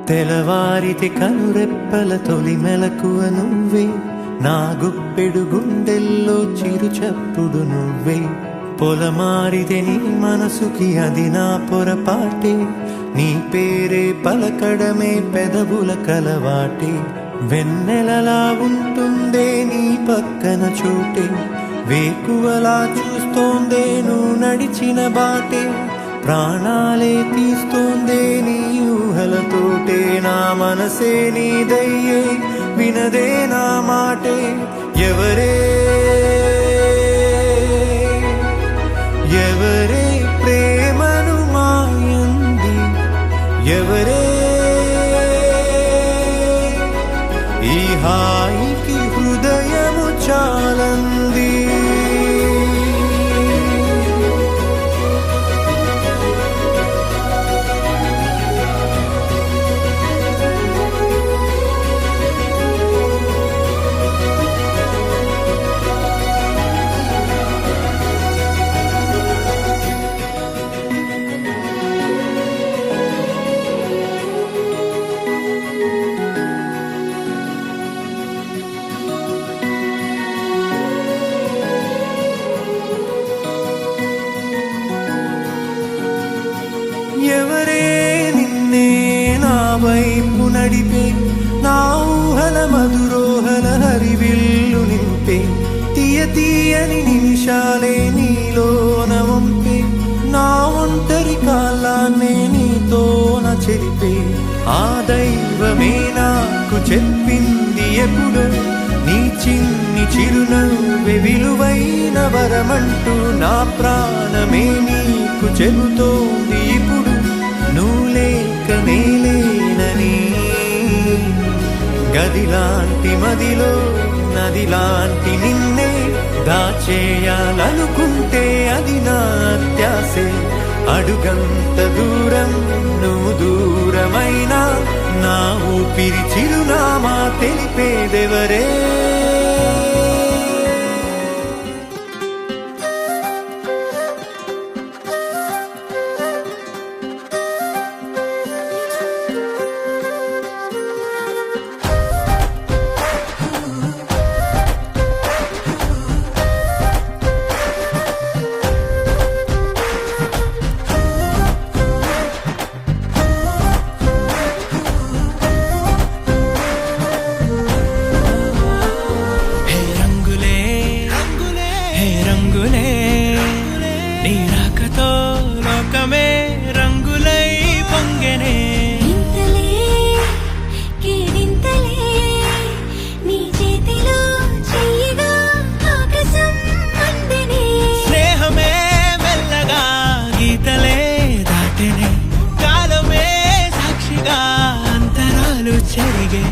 తెలవారితి కనురెప్పల తొలి మెలకువ నువ్వే, నా గుప్పెడు గుండెల్లో చిరు చప్పుడు నువ్వే. పొలమారితే నీ మనసుకి అది నా పొరపాటే, నీ పేరే పలకడమే పెదవుల కలవాటే. వెన్నెలలా ఉంటుందే నీ పక్కన చోటే, వేకువలా చూస్తోందే నువ్వు నడిచిన బాటే. ప్రాణాలే తీస్తోందే నీ ఊహలతోటే, నా మనసే నీదయ్యే వినదే నా మాటే. ఎవరే ఎవరే ప్రేమను మాయంది, ఎవరే ఈ హాయికి హృదయము చాలంది. ఎవరే నిన్నే నా వైపు నడిపే, నా ఊహల మధురోహల హరివిల్లు నింపే. తీయ తీయని నిమిషాలే నీలోన వంపే, నా ఒంటరి కాలాన్నే నీతోన చెరిపే. ఆ దైవమే నాకు చెప్పింది ఎప్పుడు, నీ చిన్ని చిరునవ్వే విలువైన వరమంటూ. నా ప్రాణమే నీకు చెబుతోంది ఇప్పుడు, నువ్వు లేక నేలేనని. గదిలాంటి మదిలో నదిలాంటి నిన్నే దాచేయాలనుకుంటే అది నా అత్యాసే. అడుగంత దూరం నువ్వు దూరమైనా, నా ఊపిరి చిరునామా తెలిపేదెవరే. నీ రాకతో లోకమే రంగులై పొంగెనే. ఇంతలే కేరింతలే నీ చేతిలో చెయ్యగా ఆకాశం అందెనే. స్నేహమే మెల్లగా గీతలే దాటెనే, కాలమే సాక్షిగా అంతరాలు చెరిగే.